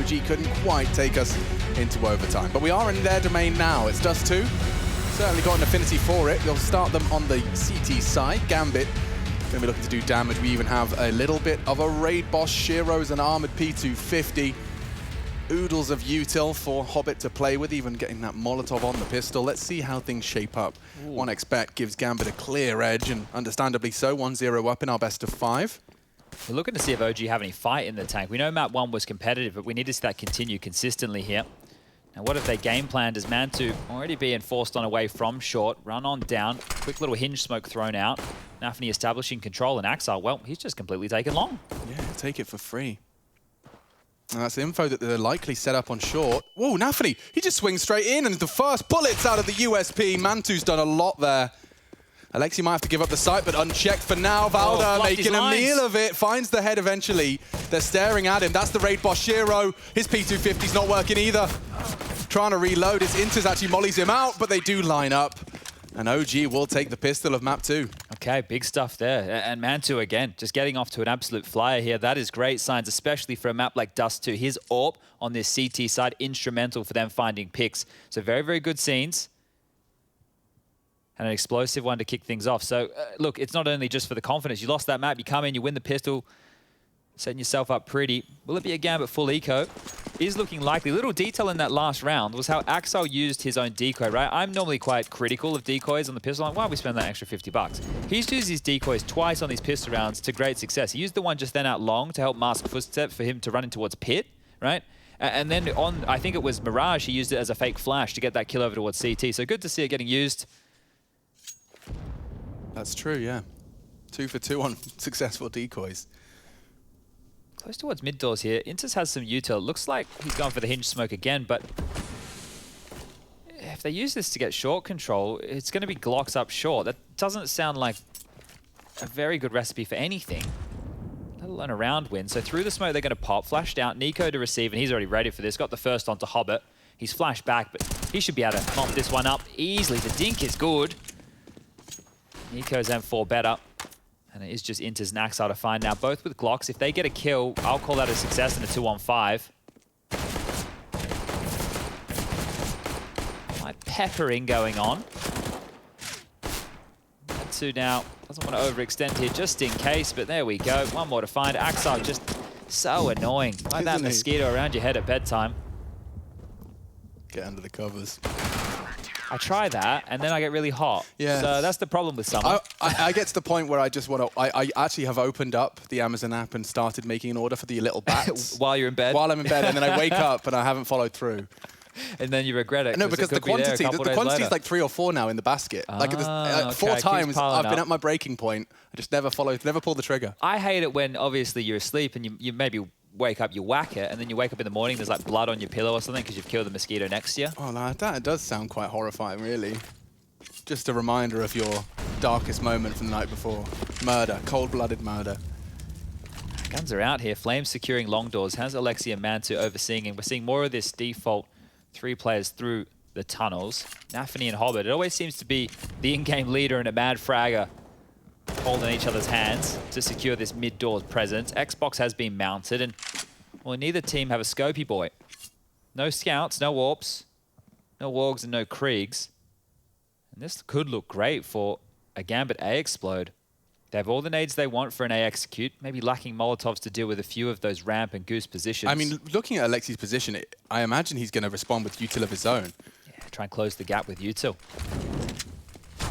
OG couldn't quite take us into overtime. But we are in their domain now. It's Dust2. Certainly got an affinity for it. They'll start them on the CT side. Gambit going to be looking to do damage. We even have a little bit of a raid boss. Shiro's an armored P250. Oodles of util for Hobbit to play with, even getting that Molotov on the pistol. Let's see how things shape up. Ooh. 1xBet gives Gambit a clear edge, and understandably so, 1-0 up in our best of 5. We're looking to see if OG have any fight in the tank. We know map 1 was competitive, but we need to see that continue consistently here. Now, what if they game planned as Mantu already being forced on away from short, run on down, quick little hinge smoke thrown out, Nafany establishing control, and Axar, well, he's just completely taken long. Yeah, take it for free. And that's info that they're likely set up on short. Whoa, Nafany, he just swings straight in, and the first bullets out of the USP. Mantu's done a lot there. Alexi might have to give up the site, but unchecked for now. Valda making a meal of it, finds the head eventually. They're staring at him. That's the raid boss, Shiro. His P250's not working either. Trying to reload. His Inters actually mollies him out, but they do line up. And OG will take the pistol of map 2. Okay, big stuff there. And Mantu, again, just getting off to an absolute flyer here. That is great signs, especially for a map like Dust2. His AWP on this CT side, instrumental for them finding picks. So very, very good scenes. And an explosive one to kick things off. So, look, it's not only just for the confidence. You lost that map, you come in, you win the pistol, setting yourself up pretty. Will it be a Gambit full eco? Is looking likely. A little detail in that last round was how Axel used his own decoy, right? I'm normally quite critical of decoys on the pistol. Like, why would we spend that extra 50 bucks? He's used his decoys twice on these pistol rounds to great success. He used the one just then out long to help mask footstep for him to run in towards pit, right? And then on, I think it was Mirage, he used it as a fake flash to get that kill over towards CT. So good to see it getting used. That's true, yeah. 2 for 2 on successful decoys. Close towards mid doors here. Inters has some util. Looks like he's gone for the hinge smoke again, but if they use this to get short control, it's going to be Glocks up short. That doesn't sound like a very good recipe for anything, let alone a round win. So through the smoke, they're going to pop. Flashed out. Nico to receive, and he's already ready for this. Got the first onto Hobbit. He's flashed back, but he should be able to mop this one up easily. The dink is good. Nico's M4 better. And it is just Inters and Axar to find now, both with Glocks. If they get a kill, I'll call that a success in a 2-on-5. My peppering going on. Two now doesn't want to overextend here just in case, but there we go. One more to find. Axar just so annoying. Like that mosquito around your head at bedtime. Get under the covers. I try that, and then I get really hot. Yeah. So that's the problem with summer. I get to the point where I just want to... I actually have opened up the Amazon app and started making an order for the little bats. While you're in bed? While I'm in bed, and then I wake up and I haven't followed through. And then you regret it. No, because the quantity is like 3 or 4 now in the basket. Like 4 times I've been at my breaking point. I just never pulled the trigger. I hate it when obviously you're asleep and you maybe wake up, you whack it, and then you wake up in the morning, there's like blood on your pillow or something because you've killed the mosquito next to you. Oh, no, that does sound quite horrifying, really. Just a reminder of your darkest moment from the night before. Murder, cold-blooded murder. Guns are out here. Flames securing long doors. Has Alexi and Mantu overseeing, and we're seeing more of this default 3 players through the tunnels. Nafany and Hobbit. It always seems to be the in-game leader and a mad fragger holding each other's hands to secure this mid-doors presence. Xbox has been mounted, and well, neither team have a Scopy boy. No scouts, no AWPs, no Wargs, and no Kriegs. And this could look great for a Gambit A explode. They have all the nades they want for an A execute, maybe lacking Molotovs to deal with a few of those ramp and goose positions. I mean, looking at Alexi's position, I imagine he's going to respond with util of his own. Yeah, try and close the gap with util.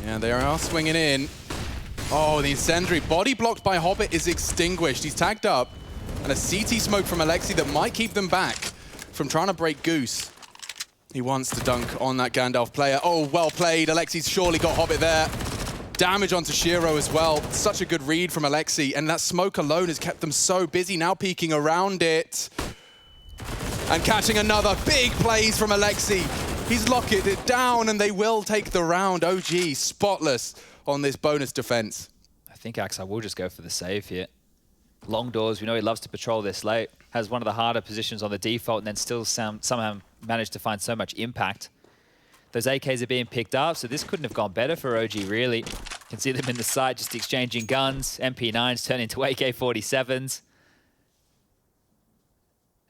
Yeah, they are swinging in. Oh, the incendiary body blocked by Hobbit is extinguished. He's tagged up, and a CT smoke from Alexi that might keep them back from trying to break Goose. He wants to dunk on that Gandalf player. Oh, well played. Alexi's surely got Hobbit there. Damage onto Shiro as well. Such a good read from Alexi, and that smoke alone has kept them so busy, now peeking around it. And catching another big plays from Alexi. He's locked it down, and they will take the round. OG, spotless on this bonus defense. I think Axar will just go for the save here. Long doors, we know he loves to patrol this late. Has one of the harder positions on the default, and then still somehow managed to find so much impact. Those AKs are being picked up, so this couldn't have gone better for OG, really. You can see them in the site just exchanging guns. MP9s turn into AK-47s.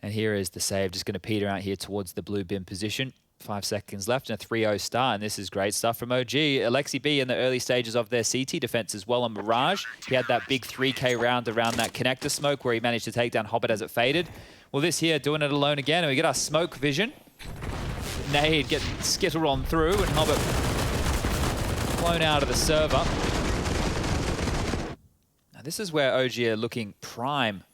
And here is the save, just going to peter out here towards the blue bin position. 5 seconds left and a 3-0 start, and this is great stuff from OG. Alexi B in the early stages of their CT defense as well on Mirage. He had that big 3K round around that connector smoke where he managed to take down Hobbit as it faded. Well, this here, doing it alone again, and we get our smoke vision. Nade getting skittled on through, and Hobbit blown out of the server. Now, this is where OG are looking prime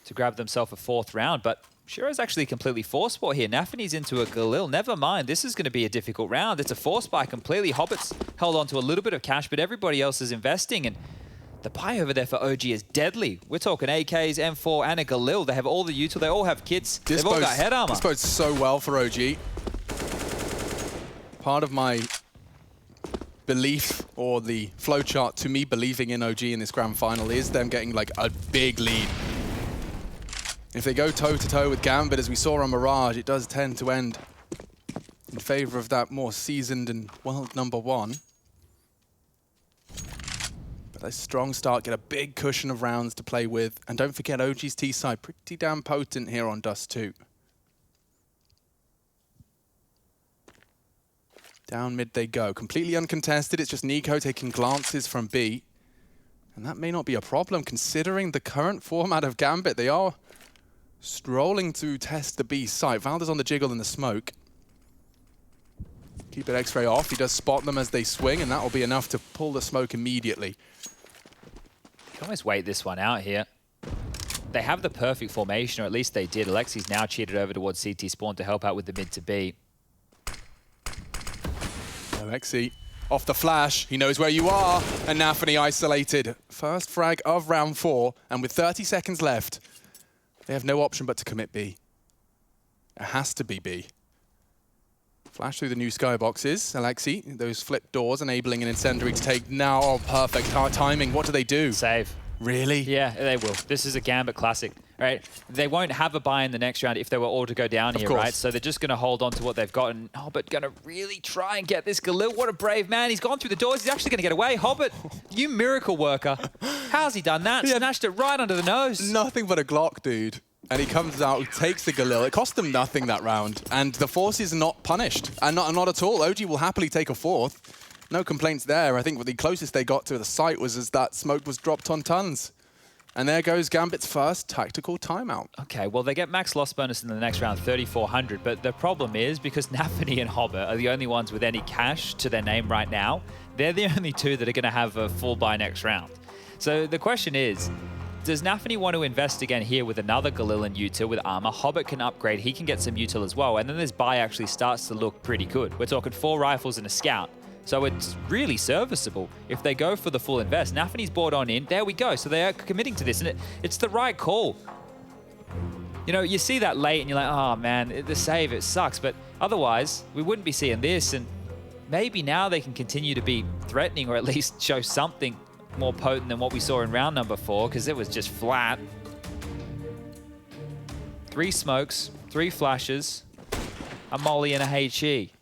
to grab themselves a 4th round, but Shiro's actually completely force spot here. Nafany's into a Galil. Never mind, this is going to be a difficult round. It's a force buy completely. Hobbit's held on to a little bit of cash, but everybody else is investing, and the buy over there for OG is deadly. We're talking AKs, M4, and a Galil. They have all the util. They all have kits. They've all got head armor. This bodes so well for OG. Part of my belief, or the flowchart to me believing in OG in this grand final, is them getting like a big lead. If they go toe-to-toe with Gambit, as we saw on Mirage, it does tend to end in favor of that more seasoned and world #1. But a strong start, get a big cushion of rounds to play with. And don't forget, OG's T-side pretty damn potent here on Dust2. Down mid they go. Completely uncontested. It's just Nico taking glances from B. And that may not be a problem, considering the current format of Gambit. They are strolling to test the B site. Valda's on the jiggle in the smoke. Keep it X-ray off. He does spot them as they swing, and that will be enough to pull the smoke immediately. You can always wait this one out here. They have the perfect formation, or at least they did. Alexi's now cheated over towards CT spawn to help out with the mid to B. Alexi off the flash. He knows where you are, and Nafany isolated. First frag of round 4, and with 30 seconds left, they have no option but to commit B. It has to be B. Flash through the new skyboxes. Alexi, those flip doors enabling an incendiary to take now. Oh, perfect timing. What do they do? Save. Really? Yeah, they will. This is a Gambit classic, right? They won't have a buy in the next round if they were all to go down here, right? So they're just going to hold on to what they've got, and Hobbit going to really try and get this Galil. What a brave man. He's gone through the doors. He's actually going to get away. Hobbit, you miracle worker. How's he done that? Snatched it right under the nose. Nothing but a Glock, dude. And he comes out, takes the Galil. It cost them nothing that round. And the Force is not punished. And not at all. OG will happily take a 4th. No complaints there. I think the closest they got to the site was as that smoke was dropped on tons. And there goes Gambit's first tactical timeout. Okay, well, they get max loss bonus in the next round, 3,400. But the problem is, because Nafany and Hobbit are the only ones with any cash to their name right now, they're the only two that are going to have a full buy next round. So the question is, does Nafany want to invest again here with another Galil and util with armor? Hobbit can upgrade, he can get some util as well, and then this buy actually starts to look pretty good. We're talking 4 rifles and a scout. So it's really serviceable if they go for the full invest. Nafany's bought on in. There we go. So they are committing to this, and it's the right call. You know, you see that late, and you're like, oh, man, the save, it sucks. But otherwise, we wouldn't be seeing this, and maybe now they can continue to be threatening or at least show something more potent than what we saw in round number 4, because it was just flat. 3 smokes, 3 flashes, a molly and a HE.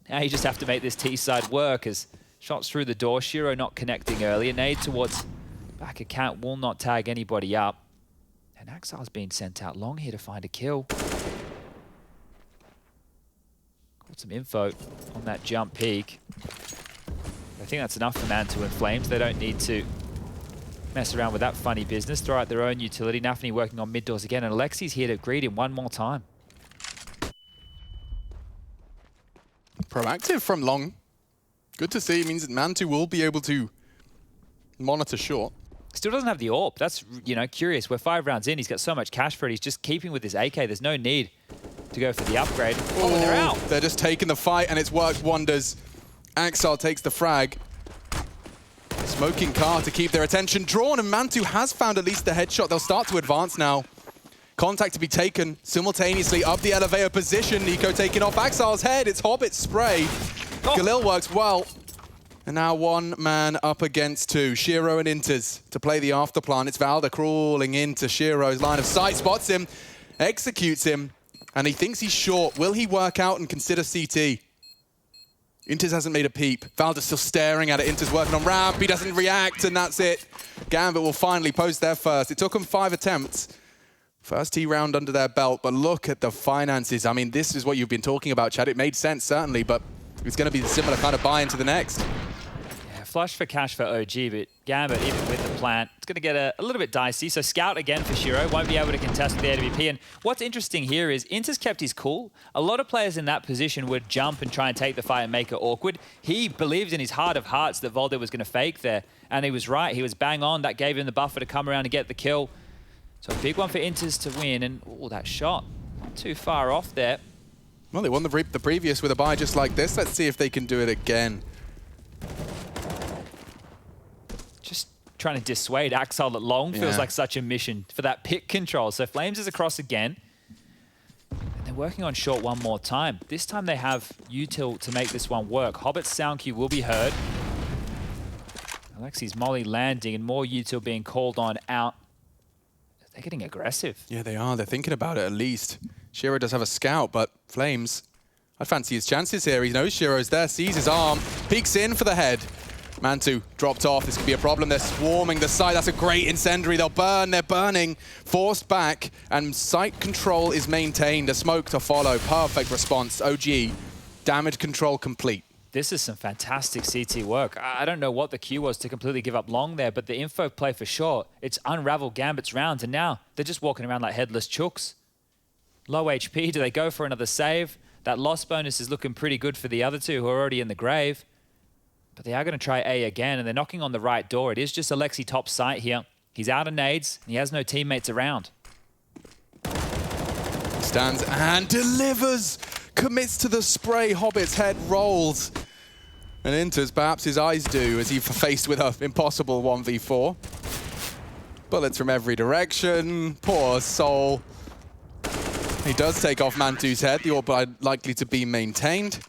Now you just have to make this T-side work as shots through the door. Shiro not connecting early. A nade towards back account will not tag anybody up. And Axile's being sent out long here to find a kill. Got some info on that jump peak. I think that's enough for Mantu and Flames. They don't need to mess around with that funny business. Throw out their own utility. Nafany working on mid doors again, and Alexi's here to greet him one more time. Proactive from long. Good to see. It means that Mantu will be able to monitor short. Still doesn't have the AWP. That's, you know, curious. We're 5 rounds in. He's got so much cash for it. He's just keeping with his AK. There's no need to go for the upgrade. Oh, and they're out. They're just taking the fight, and it's worked wonders. Axel takes the frag. Smoking car to keep their attention drawn, and Mantu has found at least the headshot. They'll start to advance now. Contact to be taken simultaneously up the elevator position. Nico taking off Axel's head. It's Hobbit's spray. Oh. Galil works well. And now 1 man up against 2. Shiro and Inters to play the afterplan. It's Valda crawling into Shiro's line of sight. Spots him, executes him, and he thinks he's short. Will he work out and consider CT? Inters hasn't made a peep. Valda's still staring at it. Inters working on ramp. He doesn't react, and that's it. Gambit will finally post their first. It took them 5 attempts. First T round under their belt, but look at the finances. I mean, this is what you've been talking about, Chad. It made sense, certainly, but it's going to be a similar kind of buy into the next. Yeah, flush for cash for OG, but Gambit, even with the plant, it's going to get a little bit dicey. So Scout again for Shiro, won't be able to contest with the AWP. And what's interesting here is Inter's kept his cool. A lot of players in that position would jump and try and take the fight and make it awkward. He believed in his heart of hearts that Volder was going to fake there, and he was right. He was bang on. That gave him the buffer to come around and get the kill. So a big one for Inters to win, and oh, that shot, not too far off there. Well, they won the previous with a buy just like this. Let's see if they can do it again. Just trying to dissuade Axel at long feels like such a mission for that pick control. So Flames is across again. And they're working on short one more time. This time they have util to make this one work. Hobbit's sound cue will be heard. Alexi's molly landing and more util being called on out. They're getting aggressive. Yeah, they are. They're thinking about it at least. Shiro does have a scout, but Flames, I fancy his chances here. He knows Shiro's there, sees his arm, peeks in for the head. Mantu dropped off. This could be a problem. They're swarming the site. That's a great incendiary. They'll burn. They're burning. Forced back, and site control is maintained. A smoke to follow. Perfect response. OG, damage control complete. This is some fantastic CT work. I don't know what the cue was to completely give up long there, but the info play for sure. It's unraveled Gambit's rounds, and now they're just walking around like headless chooks. Low HP. Do they go for another save? That loss bonus is looking pretty good for the other two who are already in the grave. But they are going to try A again, and they're knocking on the right door. It is just Alexi top site here. He's out of nades, and he has no teammates around. Stands and delivers. Commits to the spray. Hobbit's head rolls. And enters, perhaps his eyes do, as he's faced with an impossible 1v4. Bullets from every direction. Poor soul. He does take off Mantu's head. The orb likely to be maintained.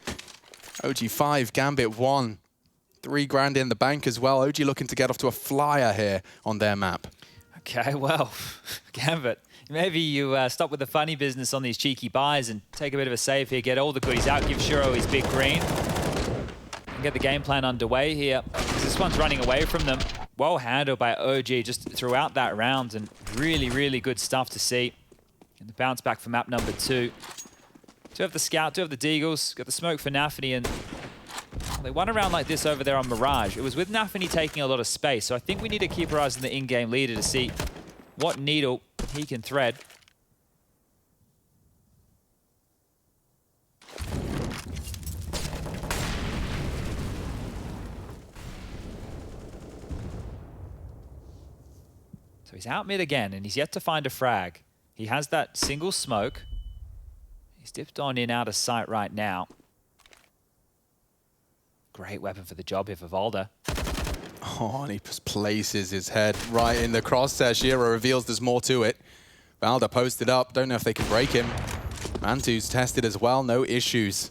OG 5, Gambit 1. 3 grand in the bank as well. OG looking to get off to a flyer here on their map. Okay, well, Gambit, maybe you stop with the funny business on these cheeky buys and take a bit of a save here, get all the goodies out, give Shiro his big green, and get the game plan underway here. This one's running away from them. Well handled by OG just throughout that round, and really, really good stuff to see. And the bounce back for map number 2. Do have the scout, do have the deagles, got the smoke for Nafany, and they won a round like this over there on Mirage. It was with Nafany taking a lot of space, so I think we need to keep our eyes on the in-game leader to see what needle he can thread. So he's out mid again, and he's yet to find a frag. He has that single smoke. He's dipped on in out of sight right now. Great weapon for the job here for Volder. Oh, and he just places his head right in the crosshair. Shiro reveals there's more to it. Valda posted up. Don't know if they can break him. Mantu's tested as well. No issues.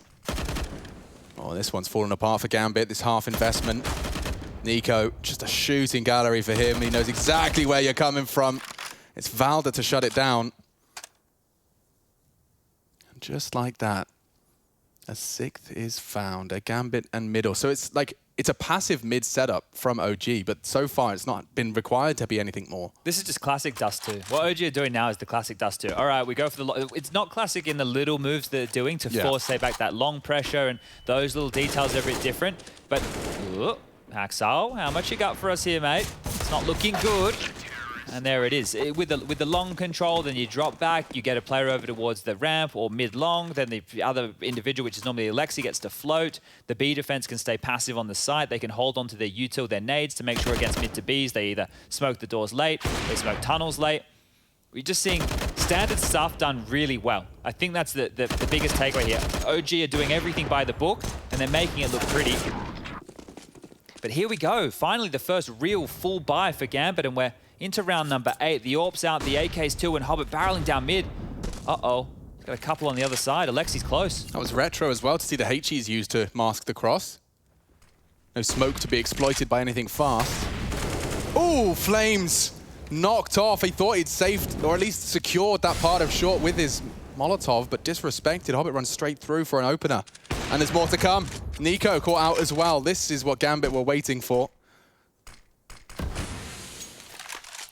Oh, this one's fallen apart for Gambit. This half investment. Nico, just a shooting gallery for him. He knows exactly where you're coming from. It's Valda to shut it down. And just like that, a 6th is found, a Gambit and middle. So it's like, it's a passive mid setup from OG, but so far it's not been required to be anything more. This is just classic Dust2. What OG are doing now is the classic Dust2. All right, we go for the... It's not classic in the little moves they're doing to force, say, back that long pressure, and those little details are a bit different. But, Axel, how much you got for us here, mate? It's not looking good. And there it is. With the long control, then you drop back, you get a player over towards the ramp or mid-long, then the other individual, which is normally Alexi, gets to float. The B defense can stay passive on the site. They can hold on to their util, their nades, to make sure against mid to Bs, they either smoke the doors late, they smoke tunnels late. We're just seeing standard stuff done really well. I think that's the biggest takeaway here. OG are doing everything by the book, and they're making it look pretty. But here we go. Finally, the first real full buy for Gambit, and we're into round number 8. The AWP's out, the AK's too, and Hobbit barreling down mid. Uh-oh. Got a couple on the other side. Alexi's close. That was retro as well to see the HEs used to mask the cross. No smoke to be exploited by anything fast. Ooh, Flames knocked off. He thought he'd saved, or at least secured that part of short with his Molotov, but disrespected. Hobbit runs straight through for an opener. And there's more to come. Nico caught out as well. This is what Gambit were waiting for.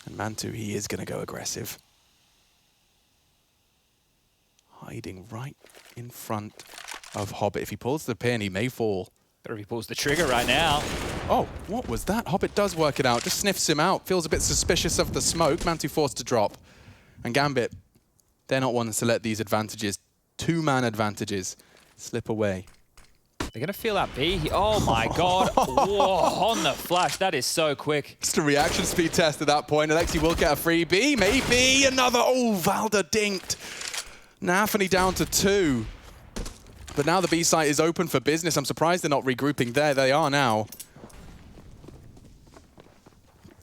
And Mantu, he is going to go aggressive. hiding right in front of Hobbit. If he pulls the pin, he may fall. Better if he pulls the trigger right now. Oh, what was that? Hobbit does work it out, just sniffs him out, feels a bit suspicious of the smoke. Mantu forced to drop. And Gambit, they're not ones to let these advantages, two-man advantages, slip away. They're going to feel that B. Oh my god. Whoa, on the flash. That is so quick. Just a reaction speed test at that point. Alexi will get a free B. Maybe another. Oh, Valda dinked. Nafany down to 2. But now the B site is open for business. I'm surprised they're not regrouping there. They are now.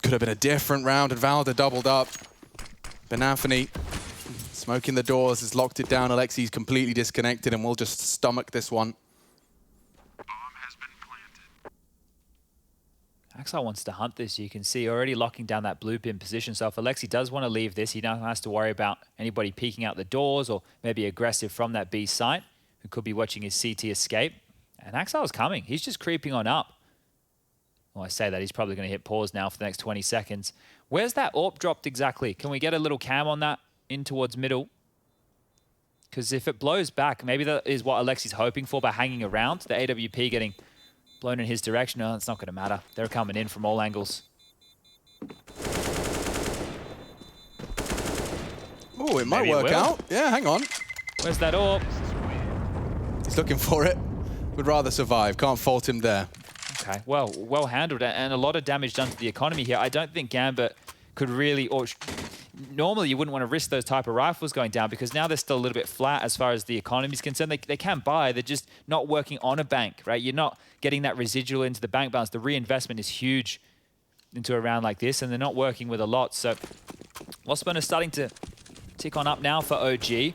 Could have been a different round, and Valda doubled up. But Nafany, smoking the doors, has locked it down. Alexi's completely disconnected, and we'll just stomach this one. Axel wants to hunt this. You can see already locking down that blue pin position. So if Alexi does want to leave this, he now has to worry about anybody peeking out the doors or maybe aggressive from that B site who could be watching his CT escape. And Axel's coming. He's just creeping on up. Well, I say that. He's probably going to hit pause now for the next 20 seconds. Where's that AWP dropped exactly? Can we get a little cam on that in towards middle? Because if it blows back, maybe that is what Alexi's hoping for by hanging around. The AWP getting blown in his direction. No, it's not going to matter. They're coming in from all angles. Oh, it might work out. Yeah, hang on. Where's that AWP? He's looking for it. Would rather survive. Can't fault him there. Okay, well handled, and a lot of damage done to the economy here. I don't think Gambit could really, or normally you wouldn't want to risk those type of rifles going down because now they're still a little bit flat as far as the economy is concerned. They can buy, they're just not working on a bank, right? You're not getting that residual into the bank balance. The reinvestment is huge into a round like this, and they're not working with a lot. So Lossburn is starting to tick on up now for OG,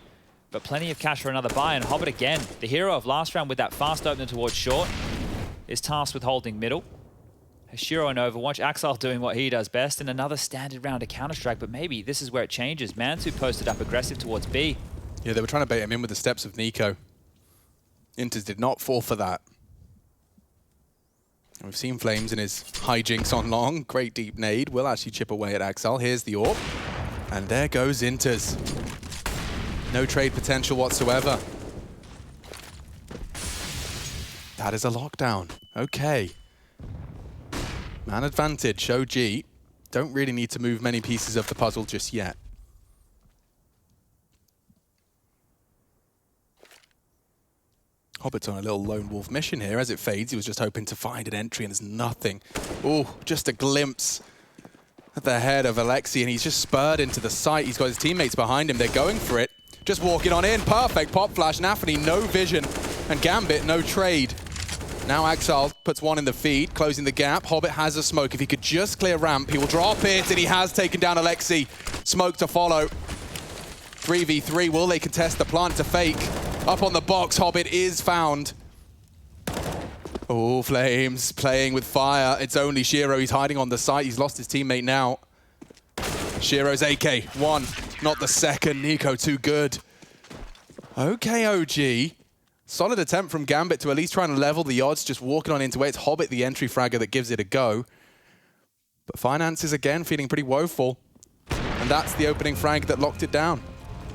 but plenty of cash for another buy. And Hobbit again, the hero of last round with that fast opener towards short, is tasked with holding middle. Hashiro and Overwatch, Axel doing what he does best, and another standard round of Counter-Strike, but maybe this is where it changes. Mansu posted up aggressive towards B. Yeah, they were trying to bait him in with the steps of Nico. Inters did not fall for that. And we've seen Flames in his hijinks on long. Great deep nade. Will actually chip away at Axel. Here's the AWP. And there goes Inters. No trade potential whatsoever. That is a lockdown. Okay. Man advantage, OG. Don't really need to move many pieces of the puzzle just yet. Hobbit's on a little lone wolf mission here. As it fades, he was just hoping to find an entry, and there's nothing. Oh, just a glimpse at the head of Alexi, and he's just spurred into the site. He's got his teammates behind him. They're going for it. Just walking on in. Perfect pop flash. Nafany, no vision. And Gambit, no trade. Now Axel puts one in the feed, closing the gap. Hobbit has a smoke. If he could just clear ramp, he will drop it, and he has taken down Alexi. Smoke to follow. 3v3, will they contest the plant to fake? Up on the box, Hobbit is found. Oh, Flames playing with fire. It's only Shiro. He's hiding on the site. He's lost his teammate now. Shiro's AK, one, not the second. Nico, too good. Okay, OG. Solid attempt from Gambit to at least try and level the odds, just walking on into it. It's Hobbit, the entry fragger, that gives it a go. But Finances, again, feeling pretty woeful. And that's the opening frag that locked it down.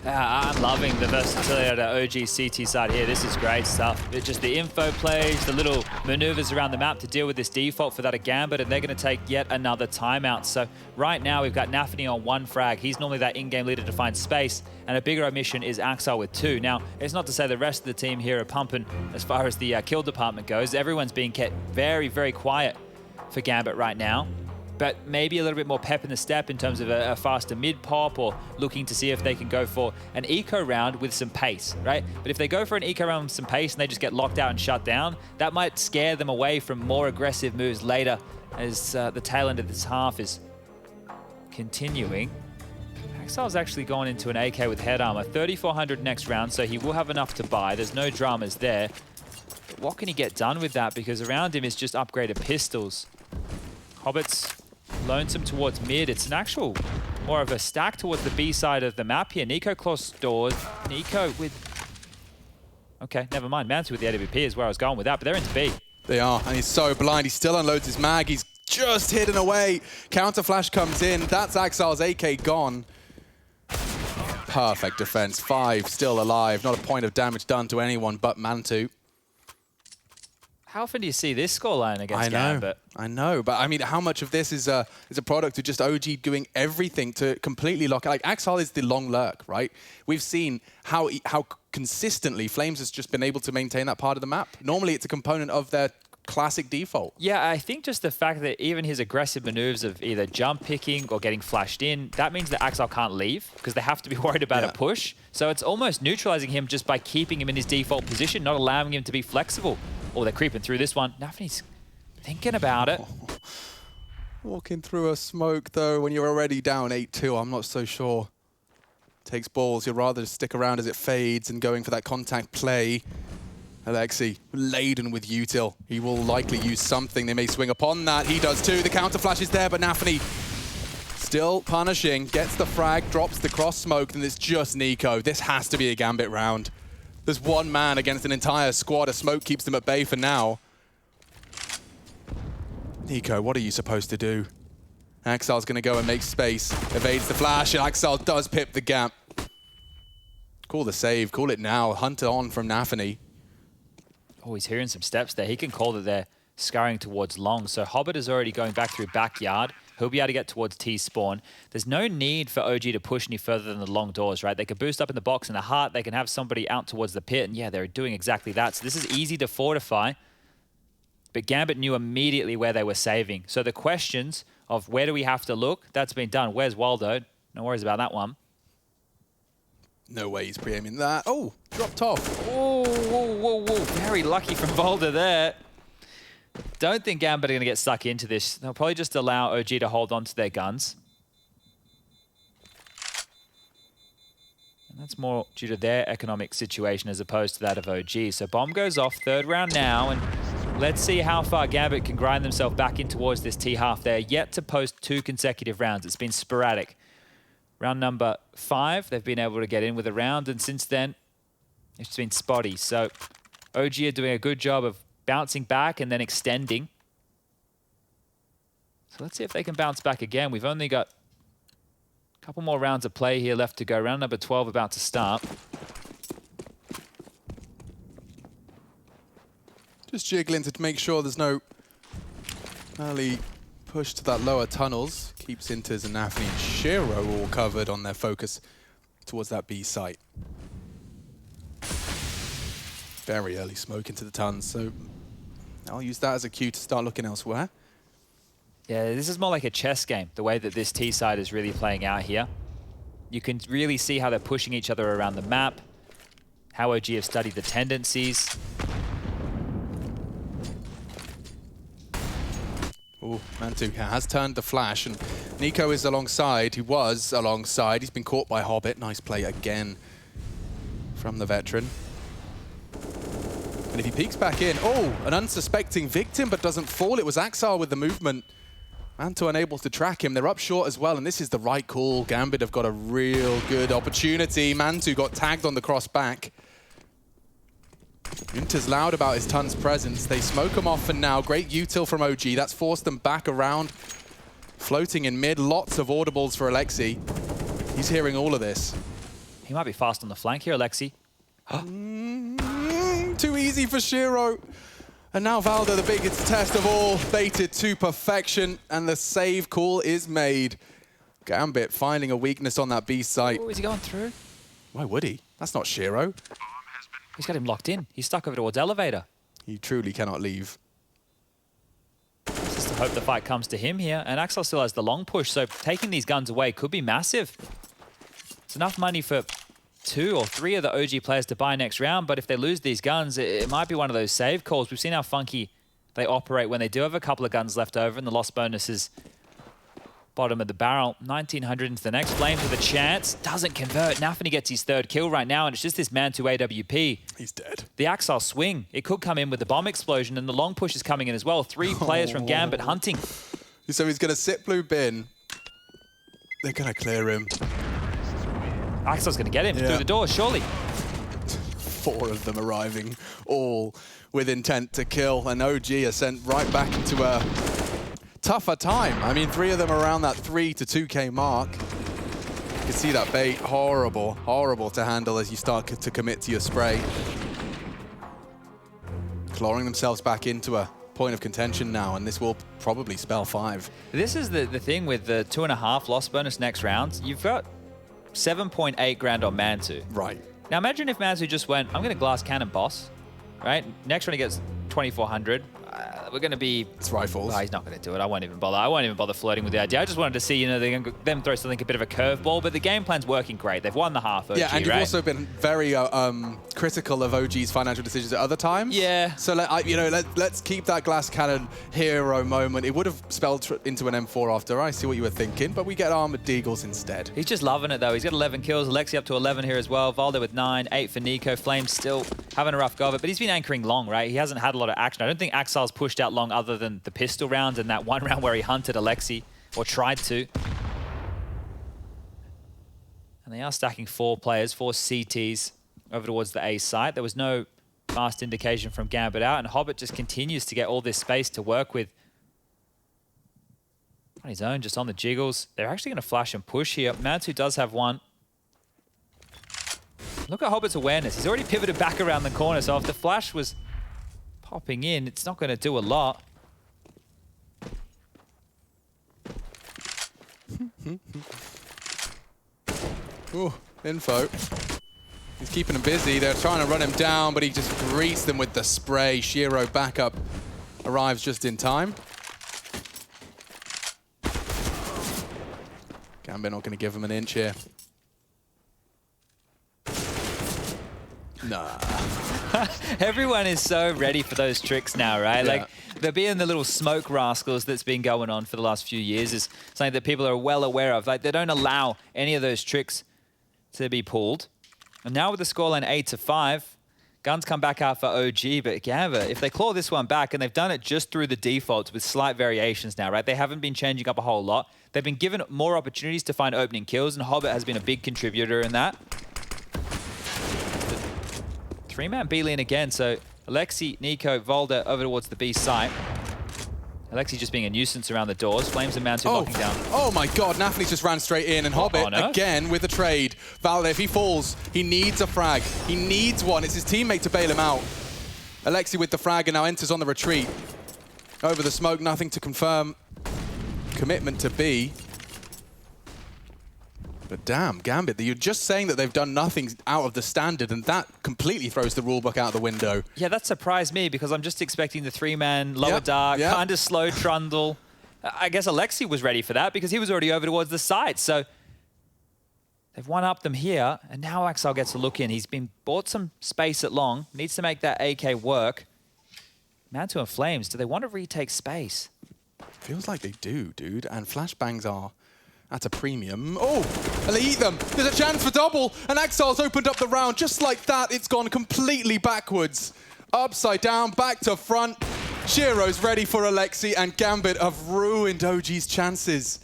I'm loving the versatility of the OG CT side here. This is great stuff. It's just the info plays, the little maneuvers around the map to deal with this default for that of Gambit, and they're going to take yet another timeout. So right now we've got Nafany on 1 frag. He's normally that in-game leader to find space, and a bigger omission is Axel with 2. Now, it's not to say the rest of the team here are pumping as far as the kill department goes. Everyone's being kept very, very quiet for Gambit right now. But maybe a little bit more pep in the step in terms of a faster mid-pop, or looking to see if they can go for an eco round with some pace, right? But if they go for an eco round with some pace and they just get locked out and shut down, that might scare them away from more aggressive moves later as the tail end of this half is continuing. Axel's actually gone into an AK with head armor, 3,400 next round, so he will have enough to buy. There's no dramas there. But what can he get done with that? Because around him is just upgraded pistols. Hobbit's lonesome towards mid. It's an actual more of a stack towards the B side of the map here. Nico close doors. Nico with... Okay, never mind. Mansu with the AWP is where I was going with that, but they're into B. They are, and he's so blind. He still unloads his mag. He's just hidden away. Counter flash comes in. That's Axel's AK gone. Perfect defense. 5 still alive. Not a point of damage done to anyone but Mantu. How often do you see this scoreline against Gambit? I know, but I mean, how much of this is a product of just OG doing everything to completely lock? Like Axel is the long lurk, right? We've seen how consistently Flames has just been able to maintain that part of the map. Normally, it's a component of their classic default. Yeah, I think just the fact that even his aggressive maneuvers of either jump picking or getting flashed in, that means that Axel can't leave because they have to be worried about a push. So it's almost neutralizing him just by keeping him in his default position, not allowing him to be flexible. Oh, they're creeping through this one. Nafany's thinking about it. Walking through a smoke, though, when you're already down 8-2, I'm not so sure. Takes balls. You'd rather stick around as it fades and going for that contact play. Alexi, laden with util. He will likely use something. They may swing upon that. He does too. The counter flash is there, but Nafany still punishing. Gets the frag, drops the cross smoke, and it's just Nico. This has to be a Gambit round. There's one man against an entire squad. A smoke keeps them at bay for now. Nico, what are you supposed to do? Axel's going to go and make space. Evades the flash, and Axel does pip the gap. Call the save. Call it now. Hunt on from Nafany. Oh, he's hearing some steps there. He can call that they're scurrying towards long. So Hobbit is already going back through backyard. He'll be able to get towards T-spawn. There's no need for OG to push any further than the long doors, right? They can boost up in the box in the heart. They can have somebody out towards the pit. And yeah, they're doing exactly that. So this is easy to fortify. But Gambit knew immediately where they were saving. So the questions of where do we have to look, that's been done. Where's Waldo? No worries about that one. No way he's pre-aiming that. Oh, dropped off. Whoa, whoa, whoa, whoa. Very lucky from Volder there. Don't think Gambit are going to get stuck into this. They'll probably just allow OG to hold on to their guns. And that's more due to their economic situation as opposed to that of OG. So bomb goes off, third round now, and let's see how far Gambit can grind themselves back in towards this T-half. They're yet to post 2 consecutive rounds. It's been sporadic. Round number 5, they've been able to get in with a round, and since then, it's been spotty. So OG are doing a good job of bouncing back and then extending. So let's see if they can bounce back again. We've only got a couple more rounds of play here left to go. Round number 12 about to start. Just jiggling to make sure there's no early push to that lower tunnels. Keeps Inters and Nafany and Shiro all covered on their focus towards that B site. Very early smoke into the tuns, so I'll use that as a cue to start looking elsewhere. Yeah, this is more like a chess game, the way that this T side is really playing out here. You can really see how they're pushing each other around the map, how OG have studied the tendencies. Oh, Mantu has turned the flash, and Nico is alongside. He was alongside. He's been caught by Hobbit. Nice play again from the veteran. And if he peeks back in, oh, an unsuspecting victim, but doesn't fall. It was Axar with the movement. Mantu unable to track him. They're up short as well, and this is the right call. Gambit have got a real good opportunity. Mantu got tagged on the cross back. Inter's loud about his Tun's presence. They smoke him off for now. Great util from OG. That's forced them back around. Floating in mid. Lots of audibles for Alexi. He's hearing all of this. He might be fast on the flank here, Alexi. Too easy for Shiro. And now Valdo, the biggest test of all, baited to perfection, and the save call is made. Gambit finding a weakness on that B site. Oh, is he going through? Why would he? That's not Shiro. He's got him locked in. He's stuck over towards elevator. He truly cannot leave. Just to hope the fight comes to him here. And Axel still has the long push, so taking these guns away could be massive. It's enough money for 2 or 3 of the OG players to buy next round, but if they lose these guns, it might be one of those save calls. We've seen how funky they operate when they do have a couple of guns left over, and the loss bonus is bottom of the barrel. 1900 into the next. Flames with a chance. Doesn't convert. Nafany gets his 3rd kill right now, and it's just this man to AWP. He's dead. The Axel swing. It could come in with the bomb explosion, and the long push is coming in as well. 3 players from Gambit hunting. So he's going to sit blue bin. They're going to clear him. Axel's going to get him through the door, surely. 4 of them arriving, all with intent to kill, and OG are sent right back into a tougher time. I mean, 3 of them around that 3 to 2K mark. can see that bait. Horrible, horrible to handle as you start to commit to your spray. Clawing themselves back into a point of contention now, and this will probably spell 5. This is the thing with the 2.5 loss bonus next round. You've got 7.8 grand on Mantu. Right. Now imagine if Mantu just went, I'm going to glass cannon boss, right? Next round he gets 2,400. We're going to be... It's rifles. Oh, he's not going to do it. I won't even bother. I won't even bother flirting with the idea. I just wanted to see, you know, them throw something a bit of a curveball, but the game plan's working great. They've won the half OG, yeah, and you've right? also been very critical of OG's financial decisions at other times. Yeah. So let's keep that glass cannon hero moment. It would have spelled into an M4 after. I see what you were thinking, but we get armored deagles instead. He's just loving it though. He's got 11 kills. Alexi up to 11 here as well. Valdo with 9, 8 for Nico. Flames still having a rough go of it, but he's been anchoring long, right? He hasn't had a lot of action. I don't think Axel's pushed out long other than the pistol round and that one round where he hunted Alexi, or tried to. And they are stacking 4 players, 4 CTs over towards the A site. There was no fast indication from Gambit out, and Hobbit just continues to get all this space to work with. On his own, just on the jiggles. They're actually going to flash and push here. Mantu does have one. Look at Hobbit's awareness. He's already pivoted back around the corner, so if the flash was popping in, it's not going to do a lot. Ooh, info. He's keeping him busy. They're trying to run him down, but he just greets them with the spray. Shiro backup arrives just in time. Gambit not going to give him an inch here. Nah. Everyone is so ready for those tricks now, right? Yeah. Like, there being the little smoke rascals that's been going on for the last few years is something that people are well aware of. Like, they don't allow any of those tricks to be pulled. And now with the scoreline 8-5, guns come back out for OG, but Gambit, if they claw this one back, and they've done it just through the defaults with slight variations now, right? They haven't been changing up a whole lot. They've been given more opportunities to find opening kills, and Hobbit has been a big contributor in that. 3-man B lane again, so Alexi, Nico, Volda over towards the B site. Alexi just being a nuisance around the doors. Flames and Mantu locking down. Oh my god, Nafli just ran straight in, and Hobbit again with a trade. Valde, if he falls, he needs a frag. He needs one. It's his teammate to bail him out. Alexi with the frag and now enters on the retreat. Over the smoke, nothing to confirm. Commitment to B. But damn, Gambit, you're just saying that they've done nothing out of the standard, and that completely throws the rulebook out the window. Yeah, that surprised me because I'm just expecting the 3-man, lower dark, kind of slow trundle. I guess Alexi was ready for that because he was already over towards the site. So they've one-upped them here, and now Axel gets a look in. He's been bought some space at long, needs to make that AK work. Mantu and Flames, do they want to retake space? Feels like they do, dude, and flashbangs are at a premium. Oh, and they eat them. There's a chance for double, and Axel's opened up the round. Just like that, it's gone completely backwards. Upside down, back to front. Shiro's ready for Alexi, and Gambit have ruined OG's chances.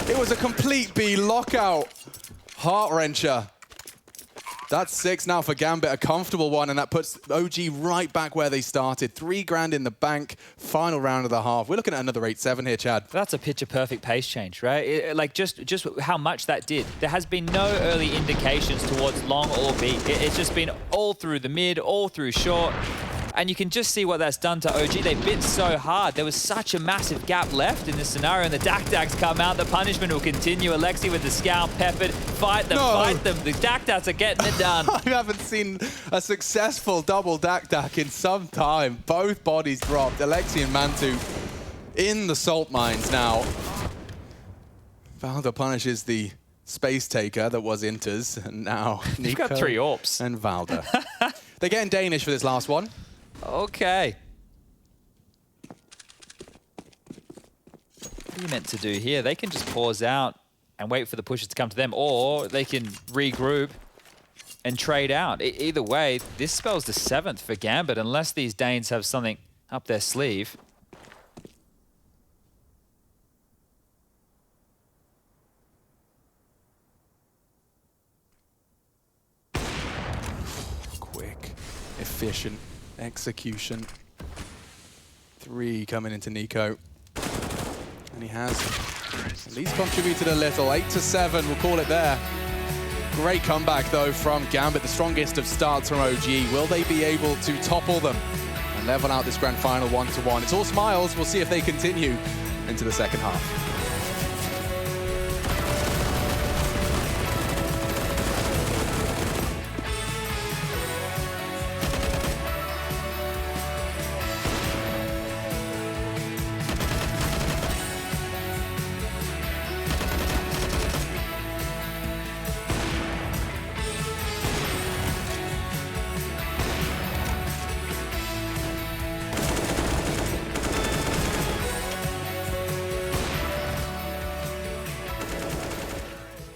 It was a complete B lockout. Heart-wrencher. That's 6 now for Gambit, a comfortable one, and that puts OG right back where they started. 3 grand in the bank, final round of the half. We're looking at another 8-7 here, Chad. That's a picture-perfect pace change, right? Like, just how much that did. There has been no early indications towards long or B. It's just been all through the mid, all through short. And you can just see what that's done to OG. They bit so hard. There was such a massive gap left in this scenario, and the Dak-Daks come out. The punishment will continue. Alexi with the scout, peppered. Fight them, fight them. The Dak-Daks are getting it done. I haven't seen a successful double Dak-Dak in some time. Both bodies dropped. Alexi and Mantu in the salt mines now. Valda punishes the space taker that was Inters, and now Nico You've got 3 AWPs. and Valda. They're getting Danish for this last one. Okay. What are you meant to do here? They can just pause out and wait for the pushes to come to them, or they can regroup and trade out. Either way, this spells the 7th for Gambit, unless these Danes have something up their sleeve. Quick, efficient execution. 3 coming into Nico. And he has At least contributed a little. 8-7, we'll call it there. Great comeback, though, from Gambit, the strongest of starts from OG. Will they be able to topple them and level out this grand final 1-1? It's all smiles. We'll see if they continue into the second half.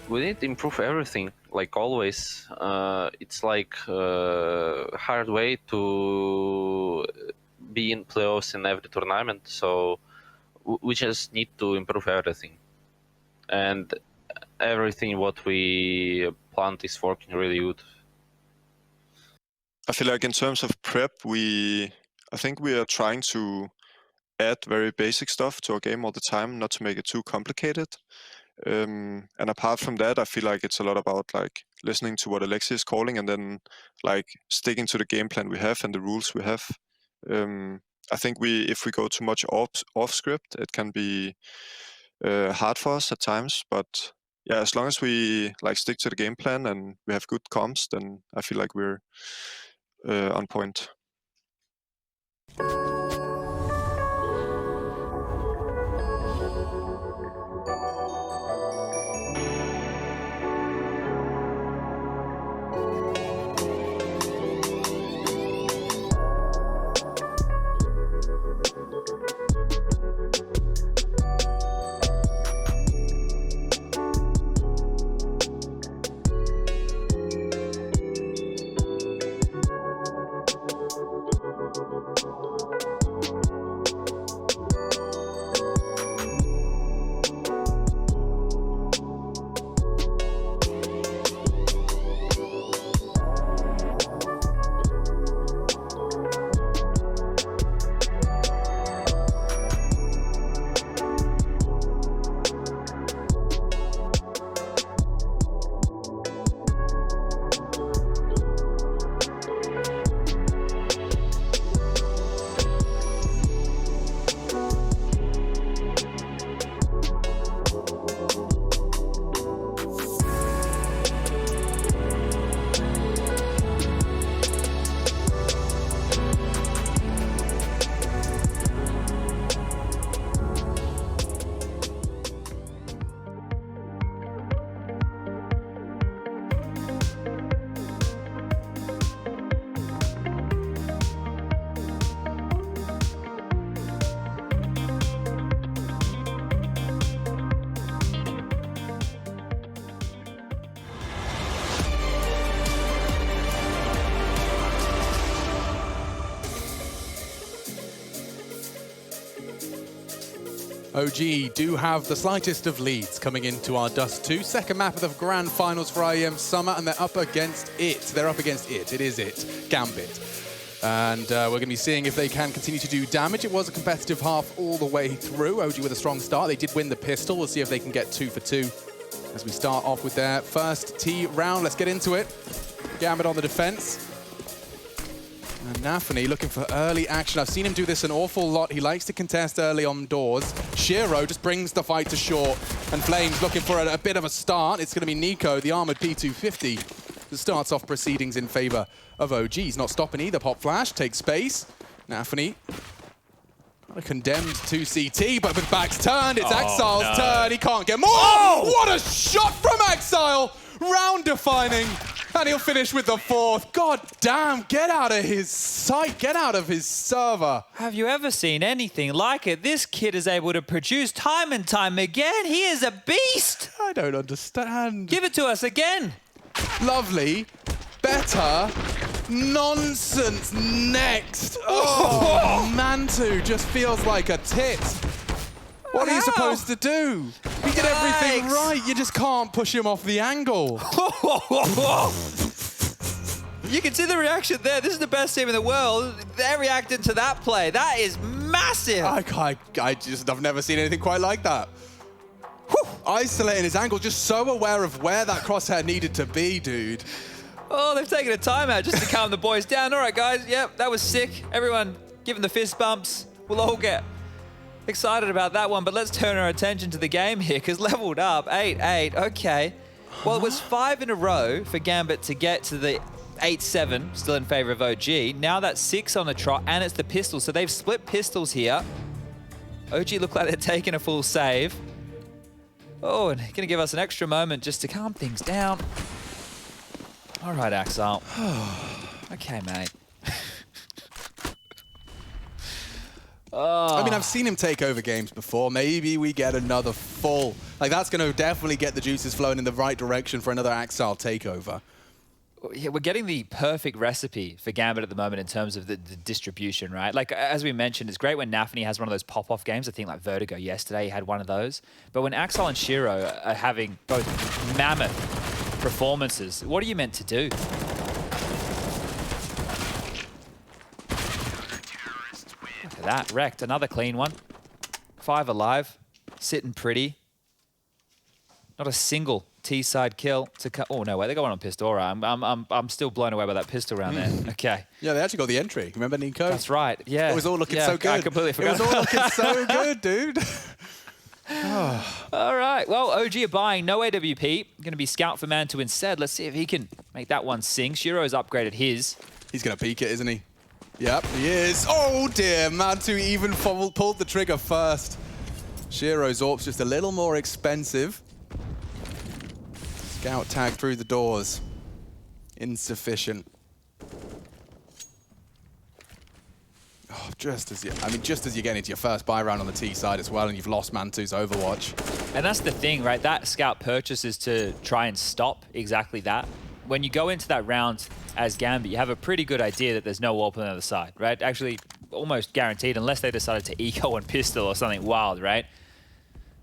We need to improve everything, like always. It's like a hard way to be in playoffs in every tournament, so we just need to improve everything. And everything what we planned is working really good. I feel like in terms of prep, I think we are trying to add very basic stuff to our game all the time, not to make it too complicated. And apart from that, I feel like it's a lot about like listening to what Alexi is calling and then like sticking to the game plan we have and the rules we have. I think if we go too much off script, it can be hard for us at times. But yeah, as long as we like stick to the game plan and we have good comps, then I feel like we're on point. OG do have the slightest of leads coming into our Dust2. Second map of the grand finals for IEM Summer, and they're up against it. They're up against it. It is it. Gambit. And we're going to be seeing if they can continue to do damage. It was a competitive half all the way through. OG with a strong start. They did win the pistol. We'll see if they can get 2 for 2 as we start off with their first T round. Let's get into it. Gambit on the defense. And Nafany looking for early action. I've seen him do this an awful lot. He likes to contest early on doors. Shiro just brings the fight to short. And Flames looking for a bit of a start. It's going to be Nico, the armored P250, that starts off proceedings in favor of OG. He's not stopping either. Pop flash, takes space. Nafany condemned to CT, but with backs turned, it's Exile's turn. He can't get more. Oh! What a shot from Exile! Round defining. And he'll finish with the 4th. God damn, get out of his sight, get out of his server. Have you ever seen anything like it? This kid is able to produce time and time again. He is a beast. I don't understand. Give it to us again. Lovely. Better. Nonsense. Next. Oh, Mantu just feels like a tit. What are you supposed to do? He did everything right. You just can't push him off the angle. You can see the reaction there. This is the best team in the world. They're reacting to that play. That is massive. I've never seen anything quite like that. Isolating his angle, just so aware of where that crosshair needed to be, dude. Oh, they've taken a timeout just to calm the boys down. All right, guys. Yep, that was sick. Everyone giving the fist bumps. We'll all get excited about that one, but let's turn our attention to the game here, because leveled up, 8-8, okay. Well, it was 5 in a row for Gambit to get to the 8-7, still in favor of OG. Now that's 6 on the trot, and it's the pistol, so they've split pistols here. OG look like they're taking a full save. Oh, and gonna give us an extra moment just to calm things down. All right, Axel. Okay, mate. I mean, I've seen him take over games before. Maybe we get another full. Like, that's going to definitely get the juices flowing in the right direction for another Axel takeover. Yeah, we're getting the perfect recipe for Gambit at the moment in terms of the distribution, right? Like, as we mentioned, it's great when Nafany has one of those pop-off games. I think like Vertigo yesterday, he had one of those. But when Axel and Shiro are having both mammoth performances, what are you meant to do? Look at that, wrecked. Another clean one. 5 alive, sitting pretty. Not a single T-side kill to cut. Oh no, wait, they got one on Pistora. I'm still blown away by that pistol round there. Okay. Yeah, they actually got the entry. Remember, Nico? That's right. Yeah. It was all looking so good. I completely forgot. It was all looking so good, dude. All right. Well, OG are buying no AWP. Going to be scout for Mantu instead. Let's see if he can make that one sing. Shiro's upgraded his. He's going to peek it, isn't he? Yep, he is. Oh dear, Mantu even pulled the trigger first. Shiro's AWP's just a little more expensive. Scout tag through the doors. Insufficient. Oh, just as you get into your first buy round on the T side as well, and you've lost Mantu's Overwatch. And that's the thing, right? That scout purchase is to try and stop exactly that. When you go into that round as Gambit, you have a pretty good idea that there's no AWP on the other side, right? Actually, almost guaranteed, unless they decided to eco and pistol or something wild, right?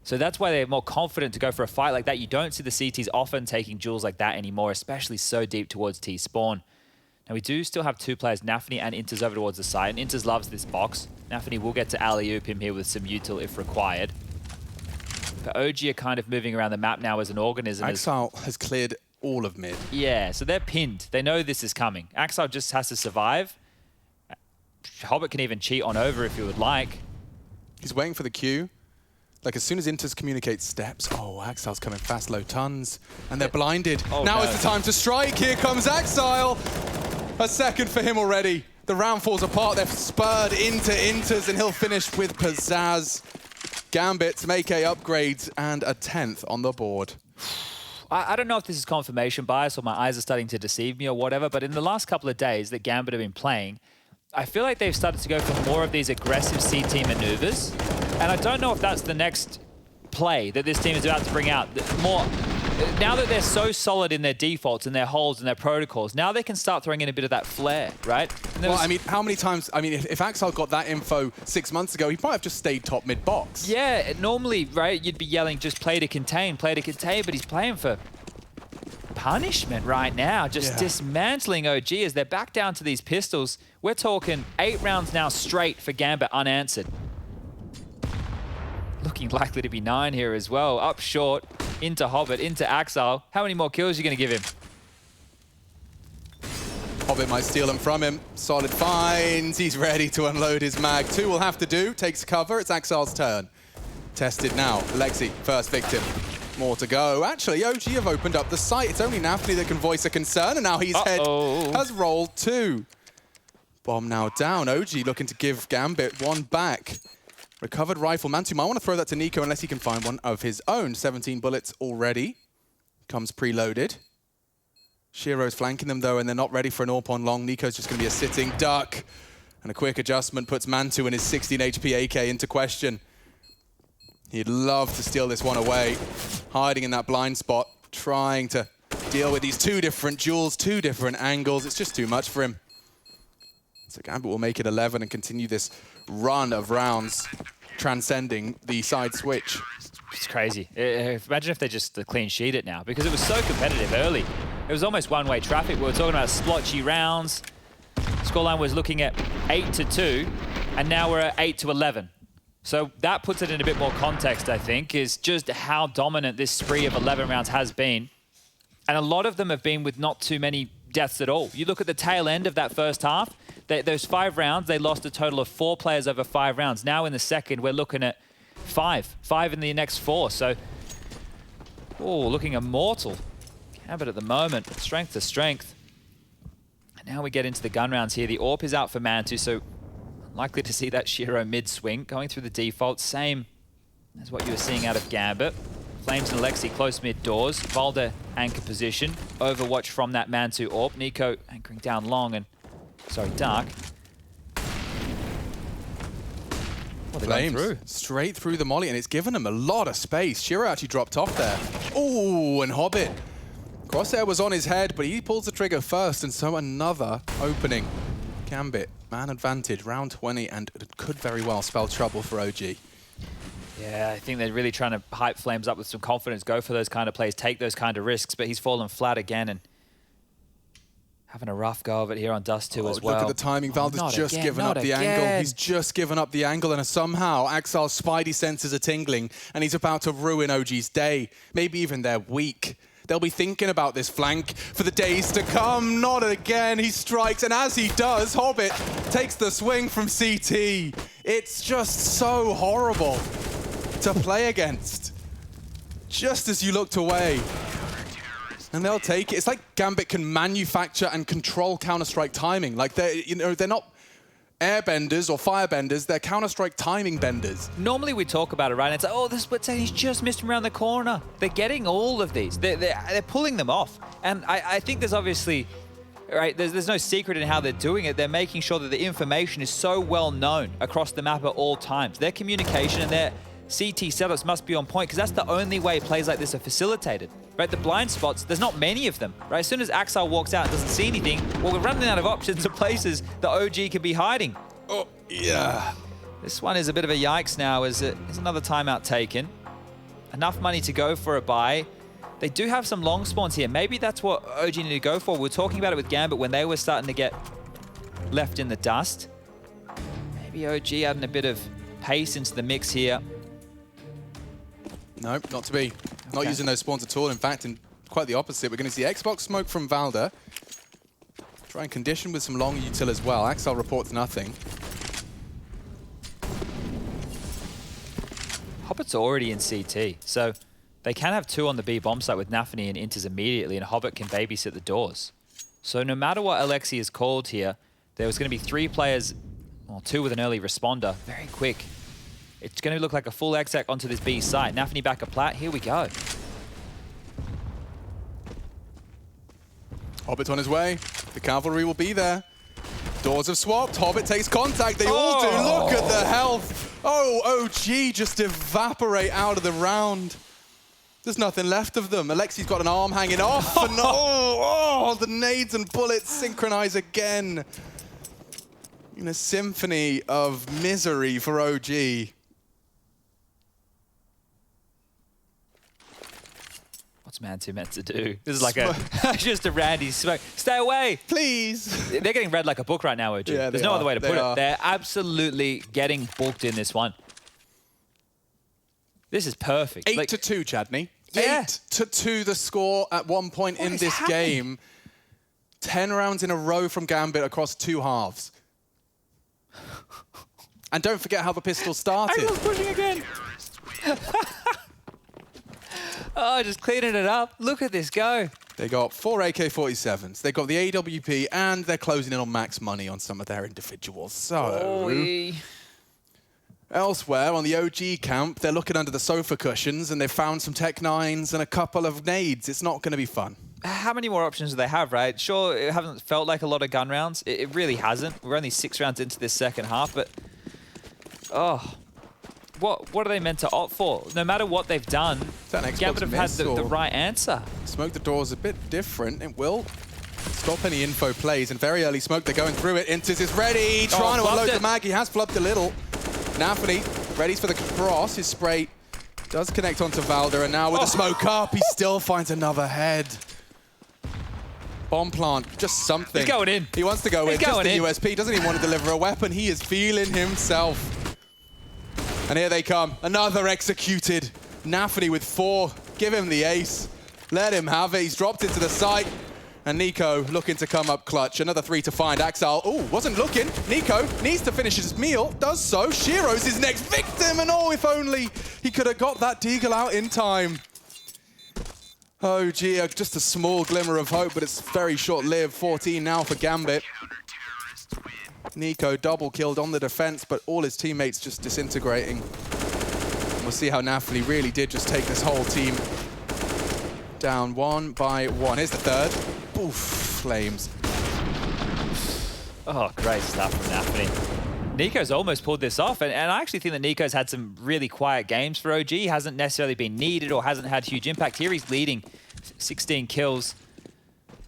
So that's why they're more confident to go for a fight like that. You don't see the CTs often taking duels like that anymore, especially so deep towards T-spawn. Now we do still have 2 players, Nafany and Inters, over towards the side, and Inters loves this box. Nafany will get to alley-oop him here with some util if required. But OG are kind of moving around the map now as an organism. Axel has cleared all of mid. Yeah, so they're pinned. They know this is coming. Axel just has to survive. Hobbit can even cheat on over if he would like. He's waiting for the Q. Like, as soon as Inters communicates steps, oh, Axel's coming fast, low tons, and they're blinded. Oh, now no. is the time to strike. Here comes Axel. A second for him already. The round falls apart. They're spurred into Inters, and he'll finish with pizzazz. Gambit to make a upgrade and a 10th on the board. I don't know if this is confirmation bias or my eyes are starting to deceive me or whatever, but in the last couple of days that Gambit have been playing, I feel like they've started to go for more of these aggressive CT maneuvers. And I don't know if that's the next play that this team is about to bring out. More, now that they're so solid in their defaults and their holds and their protocols, now they can start throwing in a bit of that flair, right? Well, I mean, how many times, I mean, if Axel got that info 6 months ago, he might have just stayed top mid box. Yeah, normally, right, you'd be yelling, just play to contain, but he's playing for punishment right now, just dismantling OG as they're back down to these pistols. We're talking 8 rounds now straight for Gambit unanswered. Looking likely to be 9 here as well. Up short, into Hobbit, into Axel. How many more kills are you going to give him? Hobbit might steal them from him. Solid finds. He's ready to unload his mag. 2 will have to do. Takes cover. It's Axel's turn. Tested now. Alexi, first victim. More to go. Actually, OG have opened up the site. It's only Nafany that can voice a concern, and now his head has rolled 2. Bomb now down. OG looking to give Gambit 1 back. Recovered rifle. Mantu might want to throw that to Nico unless he can find one of his own. 17 bullets already. Comes preloaded. Shiro's flanking them though, and they're not ready for an AWP on long. Nico's just going to be a sitting duck. And a quick adjustment puts Mantu and his 16 HP AK into question. He'd love to steal this one away. Hiding in that blind spot. Trying to deal with these 2 different duels, 2 different angles. It's just too much for him. So Gambit will make it 11 and continue this run of rounds, transcending the side switch. It's crazy. Imagine if they just clean sheet it now, because it was so competitive early. It was almost one-way traffic. We were talking about splotchy rounds. Scoreline was looking at 8-2, and now we're at 8-11. So that puts it in a bit more context, I think, is just how dominant this spree of 11 rounds has been. And a lot of them have been with not too many deaths at all. You look at the tail end of that first half, those 5 rounds, they lost a total of 4 players over 5 rounds. Now in the second, we're looking at 5 in the next 4. So, oh, looking immortal. Gambit at the moment, strength to strength. And now we get into the gun rounds here. The AWP is out for Mantu, so likely to see that Shiro mid swing. Going through the default, same as what you were seeing out of Gambit. Flames and Alexi close mid doors. Valda anchor position. Overwatch from that Mantu AWP. Nico anchoring down long and, sorry, dark. Oh, they're going through. Straight through the molly, and it's given him a lot of space. Shiro actually dropped off there. Oh, and Hobbit. Crosshair was on his head, but he pulls the trigger first, and so another opening. Gambit, man advantage, round 20, and it could very well spell trouble for OG. Yeah, I think they're really trying to hype Flames up with some confidence, go for those kind of plays, take those kind of risks, but he's fallen flat again and having a rough go of it here on Dust2 as well. Look at the timing. Valda's just given up the angle. He's just given up the angle, and somehow Axel's spidey senses are tingling, and he's about to ruin OG's day, maybe even their week. They'll be thinking about this flank for the days to come. Not again. He strikes, and as he does, Hobbit takes the swing from CT. It's just so horrible to play against. Just as you looked away. And they'll take it. It's like Gambit can manufacture and control Counter-Strike timing. Like they're not airbenders or firebenders, they're Counter-Strike timing benders. Normally we talk about it, right? And it's like, oh, this split second, he's just missed him around the corner. They're getting all of these. They're pulling them off. And I think there's obviously, right, there's no secret in how they're doing it. They're making sure that the information is so well known across the map at all times. Their communication and their CT setups must be on point, because that's the only way plays like this are facilitated. Right, the blind spots, there's not many of them. Right, as soon as Axel walks out and doesn't see anything, well, we're running out of options of places that OG can be hiding. Oh, yeah. This one is a bit of a yikes now, as there's another timeout taken. Enough money to go for a buy. They do have some long spawns here. Maybe that's what OG need to go for. We were talking about it with Gambit when they were starting to get left in the dust. Maybe OG adding a bit of pace into the mix here. No, not to be. Not using those spawns at all. In fact, quite the opposite. We're going to see Xbox smoke from Valda. Try and condition with some long util as well. Axel reports nothing. Hobbit's already in CT, so they can have 2 on the B bomb site with Nafany and Inters immediately, and Hobbit can babysit the doors. So no matter what Alexi is called here, there was going to be 3 players, well, 2 with an early responder, very quick. It's going to look like a full exec onto this B site. Nafany back a plat. Here we go. Hobbit on his way. The cavalry will be there. Doors have swapped. Hobbit takes contact. They all do. Look at the health. Oh, OG just evaporate out of the round. There's nothing left of them. Alexi's got an arm hanging off. And the nades and bullets synchronize again. In a symphony of misery for OG. What's Mantu meant to do? This is like a just a Randy smoke. Stay away, please. They're getting read like a book right now, OG. Yeah, there's no other way to put it. They're absolutely getting booked in this one. This is perfect. 8-2, Chadney. Yeah. 8-2 the score at one point in this game. 10 rounds in a row from Gambit across 2 halves. And don't forget how the pistol started. I was pushing again. Oh, just cleaning it up. Look at this go. They got 4 AK-47s. They got the AWP, and they're closing in on max money on some of their individuals. So, elsewhere on the OG camp, they're looking under the sofa cushions, and they've found some Tech 9s and a couple of nades. It's not going to be fun. How many more options do they have, right? Sure, it hasn't felt like a lot of gun rounds. It really hasn't. We're only 6 rounds into this second half, but what are they meant to opt for? No matter what they've done, Gambit have had the right answer. Smoke the door's a bit different. It will stop any info plays. And very early smoke, they're going through it. Inters is ready, trying to unload the mag. He has flubbed a little. Nafany ready for the cross. His spray does connect onto Valda, and now with the smoke up, he still finds another head. Bomb plant, just something. He's going in. He wants to go in, just the USP. Doesn't even want to deliver a weapon. He is feeling himself. And here they come. Another executed. Nafany with 4. Give him the ace. Let him have it. He's dropped it to the site. And Nico looking to come up clutch. Another 3 to find. Axel, wasn't looking. Nico needs to finish his meal. Does so. Shiro's his next victim. And if only he could have got that deagle out in time. Oh, gee, just a small glimmer of hope, but it's very short-lived. 14 now for Gambit. Nico double killed on the defense, but all his teammates just disintegrating. And we'll see how Nafany really did just take this whole team down 1 by 1. Here's the third. Oof, flames. Oh, great stuff from Nafany. Nico's almost pulled this off, and I actually think that Nico's had some really quiet games for OG. He hasn't necessarily been needed or hasn't had huge impact. Here he's leading 16 kills.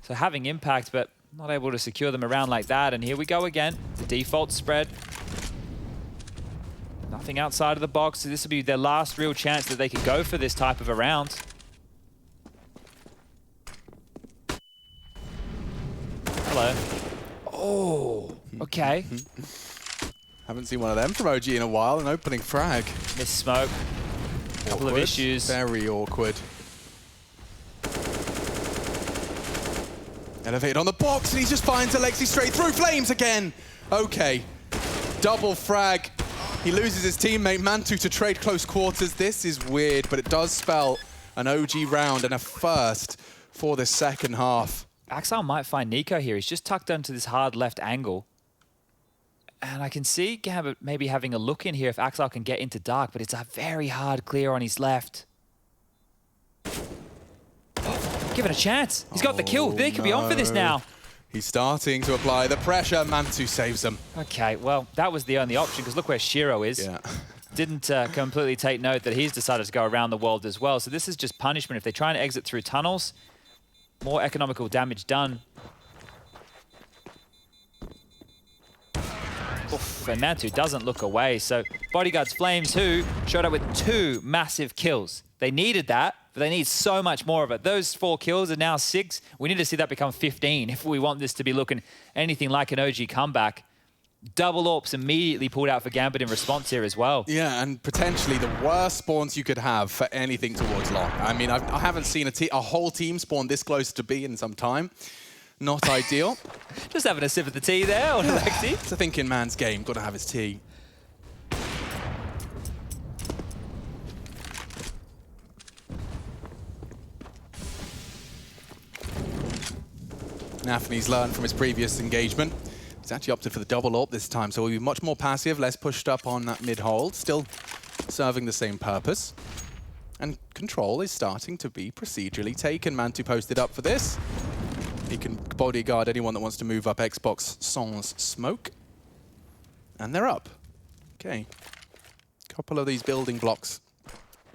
So having impact, but not able to secure them around like that. And here we go again. The default spread. Nothing outside of the box. So this will be their last real chance that they could go for this type of a round. Hello. Oh, okay. Haven't seen one of them from OG in a while. An opening frag. Miss smoke. Couple of issues. Very awkward. Elevated on the box, and he just finds Alexi straight through. Flames again. Okay. Double frag. He loses his teammate Mantu to trade close quarters. This is weird, but it does spell an OG round and a first for the second half. Axel might find Nico here. He's just tucked into this hard left angle. And I can see Gambit maybe having a look in here if Axel can get into dark, but it's a very hard clear on his left. Give it a chance. He's got the kill. They could be on for this now. He's starting to apply the pressure. Mantu saves him. Okay, well, that was the only option, because look where Shiro is. Yeah. Didn't completely take note that he's decided to go around the world as well. So this is just punishment. If they try and exit through tunnels, more economical damage done. Oof, and Mantu doesn't look away. So Bodyguard's Flames, who showed up with 2 massive kills. They needed that, but they need so much more of it. Those 4 kills are now 6. We need to see that become 15 if we want this to be looking anything like an OG comeback. Double AWPs immediately pulled out for Gambit in response here as well. Yeah, and potentially the worst spawns you could have for anything towards long. I mean, I haven't seen a whole team spawn this close to B in some time. Not ideal. Just having a sip of the tea there on Alexi. It's a thinking man's game. Got to have his tea. Nafany's learned from his previous engagement. He's actually opted for the double AWP this time, so he'll be much more passive, less pushed up on that mid-hold, still serving the same purpose. And control is starting to be procedurally taken. Mantu posted up for this. He can bodyguard anyone that wants to move up Xbox sans smoke. And they're up. Okay. Couple of these building blocks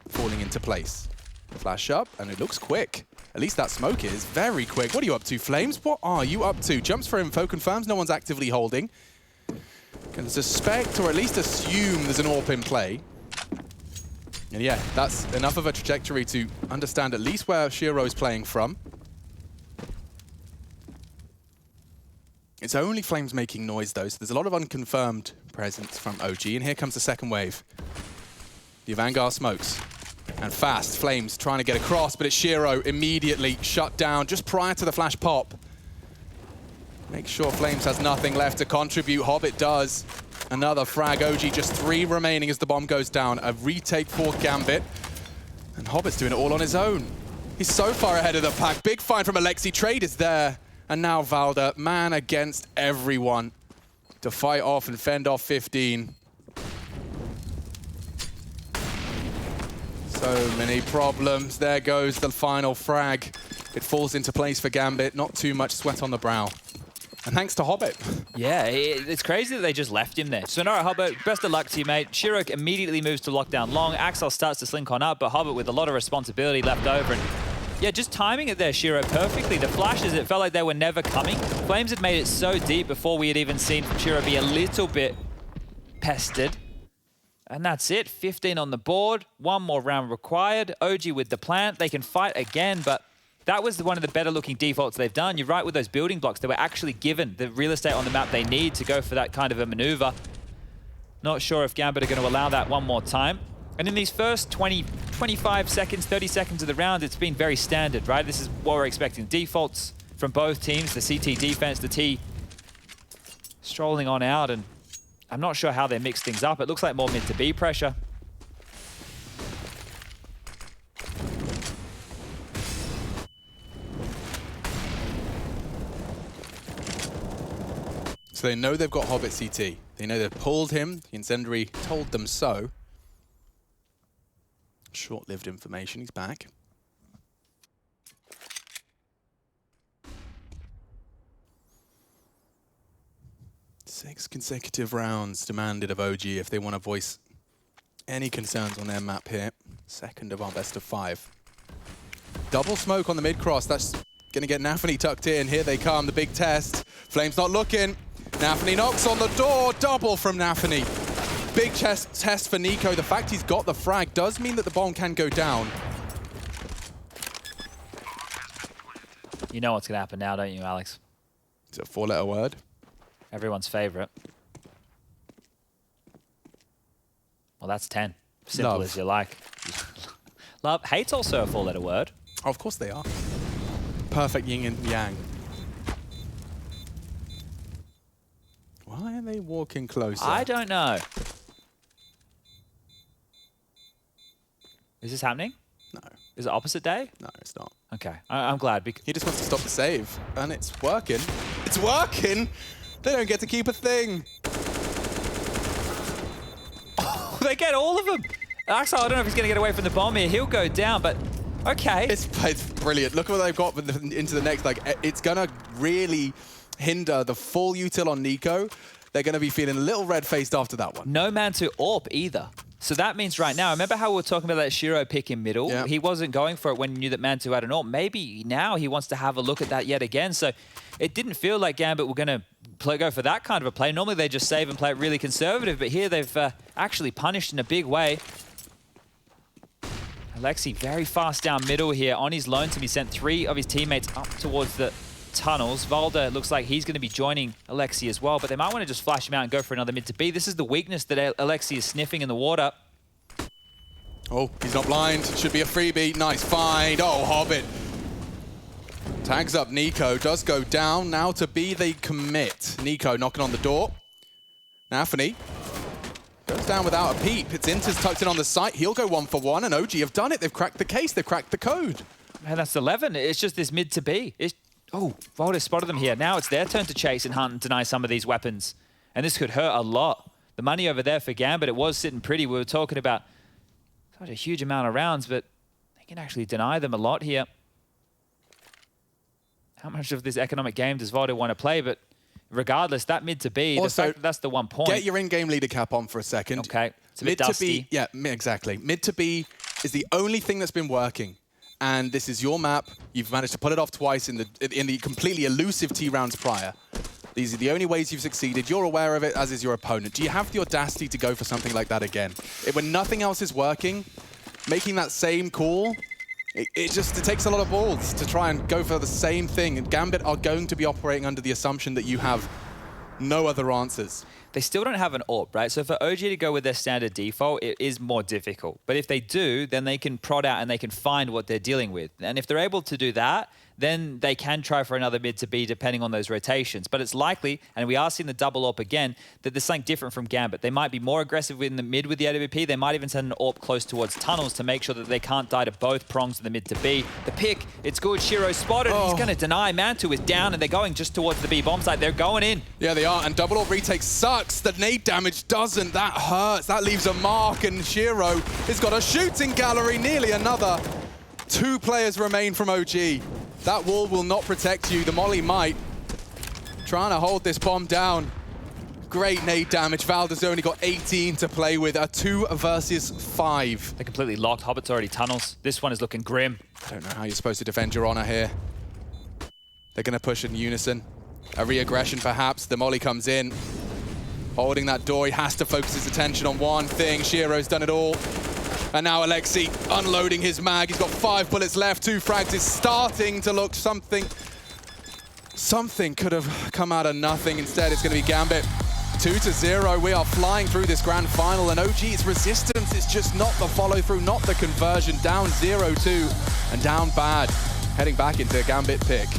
falling into place. Flash up, and it looks quick. At least that smoke is very quick. What are you up to, Flames? What are you up to? Jumps for info, confirms no one's actively holding. Can suspect, or at least assume, there's an AWP in play. And yeah, that's enough of a trajectory to understand at least where Shiro's playing from. It's only Flames making noise, though, so there's a lot of unconfirmed presence from OG. And here comes the second wave. The Vanguard smokes. And fast, Flames trying to get across, but it's Shiro immediately shut down just prior to the flash pop. Make sure Flames has nothing left to contribute. Hobbit does. Another frag. OG just 3 remaining as the bomb goes down. A retake for Gambit. And Hobbit's doing it all on his own. He's so far ahead of the pack. Big find from Alexi. Trade is there. And now Valda, man against everyone to fight off and fend off 15. So many problems. There goes the final frag. It falls into place for Gambit. Not too much sweat on the brow. And thanks to Hobbit. Yeah, it's crazy that they just left him there. So, no, Hobbit, best of luck to you, mate. Shiro immediately moves to lockdown long. Axel starts to slink on up, but Hobbit with a lot of responsibility left over. And yeah, just timing it there, Shiro, perfectly. The flashes, it felt like they were never coming. Flames had made it so deep before we had even seen Shiro be a little bit pestered. And that's it, 15 on the board, 1 more round required. OG with the plant, they can fight again, but that was one of the better looking defaults they've done. You're right with those building blocks. They were actually given the real estate on the map they need to go for that kind of a maneuver. Not sure if Gambit are going to allow that one more time. And in these first 20, 25 seconds, 30 seconds of the round, it's been very standard, right? This is what we're expecting. Defaults from both teams, the CT defense, the T strolling on out, and I'm not sure how they mix things up. It looks like more mid to B pressure. So they know they've got Hobbit CT. They know they've pulled him. The Incendiary told them so. Short-lived information, he's back. Six consecutive rounds demanded of OG if they want to voice any concerns on their map here. Second of our best of 5. Double smoke on the mid-cross. That's going to get Nafany tucked in. Here they come, the big test. Flame's not looking. Nafany knocks on the door. Double from Nafany. Big test for Nico. The fact he's got the frag does mean that the bomb can go down. You know what's going to happen now, don't you, Alex? It's a 4-letter word. Everyone's favorite. Well, that's 10. Simple Love. as you like. Love. Hate's also a 4-letter word. Oh, of course they are. Perfect yin and yang. Why are they walking closer? I don't know. Is this happening? No. Is it opposite day? No, it's not. Okay, I'm glad. He just wants to stop the save, and it's working. It's working! They don't get to keep a thing. Oh, they get all of them. Axel, I don't know if he's going to get away from the bomb here. He'll go down, but okay. It's brilliant. Look at what they've got into the next. Like, it's going to really hinder the full util on Nico. They're going to be feeling a little red-faced after that one. No man to AWP either. So that means right now, remember how we were talking about that Shiro pick in middle? Yeah. He wasn't going for it when he knew that Mantu had an AWP. Maybe now he wants to have a look at that yet again. So it didn't feel like Gambit were going to go for that kind of a play. Normally they just save and play it really conservative, but here they've actually punished in a big way. Alexi very fast down middle here. On his lonesome, he sent 3 of his teammates up towards the tunnels. Valda looks like he's going to be joining Alexi as well, but they might want to just flash him out and go for another mid to B. This is the weakness that Alexi is sniffing in the water. Oh, he's not blind. Should be a freebie. Nice find. Oh, Hobbit. Tags up Nico. Does go down. Now to B they commit. Nico knocking on the door. Nafany goes down without a peep. It's Inter's tucked in on the site. He'll go 1 for 1, and OG have done it. They've cracked the case. They've cracked the code. Man, that's 11. It's just this mid to B. Oh, Valda spotted them here. Now it's their turn to chase and hunt and deny some of these weapons. And this could hurt a lot. The money over there for Gambit, it was sitting pretty. We were talking about such a huge amount of rounds, but they can actually deny them a lot here. How much of this economic game does Valda want to play? But regardless, that mid to B, Also, the fact that that's the 1 point. Get your in-game leader cap on for a second. Okay, it's a bit mid dusty. to B, yeah, exactly. Mid to B is the only thing that's been working. And this is your map. You've managed to pull it off twice in the completely elusive T rounds prior. These are the only ways you've succeeded. You're aware of it, as is your opponent. Do you have the audacity to go for something like that again? When nothing else is working, making that same call, it takes a lot of balls to try and go for the same thing. And Gambit are going to be operating under the assumption that you have no other answers. They still don't have an AWP, right? So for OG to go with their standard default, it is more difficult. But if they do, then they can prod out and they can find what they're dealing with. And if they're able to do that, then they can try for another mid to B depending on those rotations. But it's likely, and we are seeing the double AWP again, that there's something different from Gambit. They might be more aggressive in the mid with the AWP. They might even send an AWP close towards tunnels to make sure that they can't die to both prongs of the mid to B. The pick, it's good. Shiro spotted. Oh. He's going to deny. Mantu is down, and they're going just towards the B bomb site. They're going in. Yeah, they are. And double AWP retake sucks. The nade damage doesn't. That hurts. That leaves a mark, and Shiro has got a shooting gallery. Nearly another. 2 players remain from OG. That wall will not protect you. The molly might. Trying to hold this bomb down. Great nade damage. Valda's only got 18 to play with. A 2 versus 5. They're completely locked. Hobbit's already tunnels. This one is looking grim. I don't know how you're supposed to defend your honor here. They're going to push in unison. A re-aggression perhaps. The molly comes in. Holding that door. He has to focus his attention on one thing. Shiro's done it all. And now Alexi unloading his mag. He's got 5 bullets left, 2 frags. Is starting to look something. Something could have come out of nothing. Instead, it's going to be Gambit 2-0, we are flying through this grand final, and OG's resistance is just not the follow-through, not the conversion. Down 0-2 and down bad. Heading back into a Gambit pick.